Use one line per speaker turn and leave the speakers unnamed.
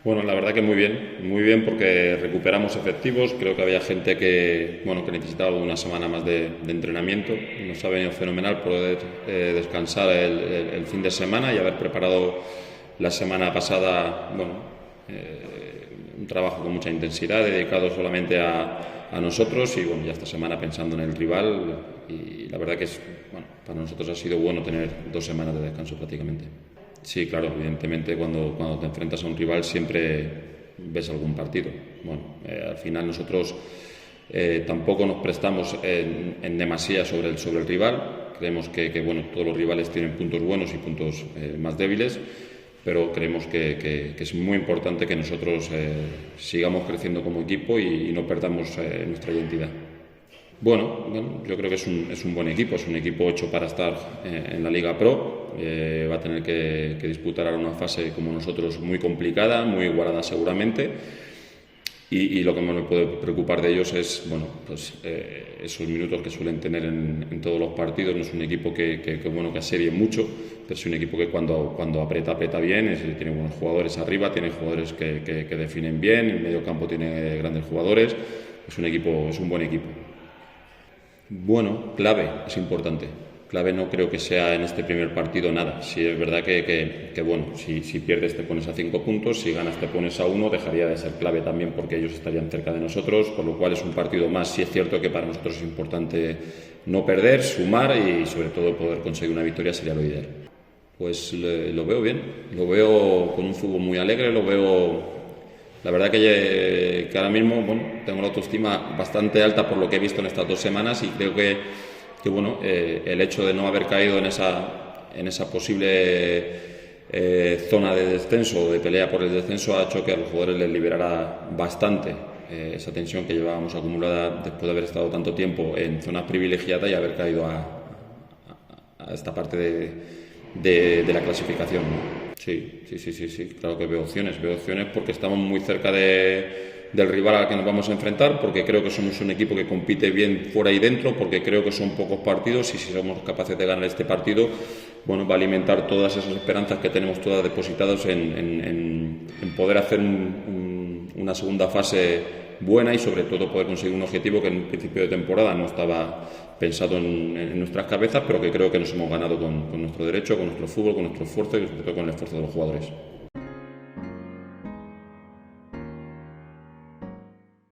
Bueno, la verdad que muy bien porque recuperamos efectivos. Creo que había gente que necesitaba una semana más de entrenamiento. Nos ha venido fenomenal poder descansar el fin de semana y haber preparado la semana pasada, un trabajo con mucha intensidad, dedicado solamente a nosotros y ya esta semana pensando en el rival. Y la verdad que para nosotros ha sido bueno tener 2 semanas de descanso prácticamente. Sí, claro, evidentemente cuando te enfrentas a un rival siempre ves algún partido. Al final nosotros tampoco nos prestamos en demasía sobre el rival. Creemos que todos los rivales tienen puntos buenos y puntos más débiles, pero creemos que es muy importante que nosotros sigamos creciendo como equipo y no perdamos nuestra identidad. Yo creo que es un buen equipo, es un equipo hecho para estar en la Liga Pro. Va a tener que disputar ahora una fase como nosotros muy complicada, muy igualada seguramente. Y lo que más me puede preocupar de ellos es esos minutos que suelen tener en todos los partidos. No es un equipo que asedie mucho, pero es un equipo que cuando aprieta bien. Tiene buenos jugadores arriba, tiene jugadores que definen bien, en medio campo tiene grandes jugadores. Es un buen equipo. Clave, es importante. Clave no creo que sea en este primer partido nada. Si es verdad si pierdes te pones a 5 puntos, si ganas te pones a 1, dejaría de ser clave también porque ellos estarían cerca de nosotros, por lo cual es un partido más. Sí es cierto que para nosotros es importante no perder, sumar y sobre todo poder conseguir una victoria sería lo ideal. Pues lo veo bien, lo veo con un fútbol muy alegre, lo veo. La verdad que ahora mismo tengo la autoestima bastante alta por lo que he visto en estas 2 semanas y creo que el hecho de no haber caído en esa posible zona de descenso o de pelea por el descenso ha hecho que a los jugadores les liberara bastante esa tensión que llevábamos acumulada después de haber estado tanto tiempo en zonas privilegiadas y haber caído a esta parte de la clasificación, ¿no? Sí, claro que veo opciones porque estamos muy cerca del rival al que nos vamos a enfrentar, porque creo que somos un equipo que compite bien fuera y dentro, porque creo que son pocos partidos y si somos capaces de ganar este partido, va a alimentar todas esas esperanzas que tenemos todas depositadas en poder hacer una segunda fase buena y sobre todo poder conseguir un objetivo que en un principio de temporada no estaba pensado en nuestras cabezas, pero que creo que nos hemos ganado con nuestro derecho, con nuestro fútbol, con nuestro esfuerzo y sobre todo con el esfuerzo de los jugadores.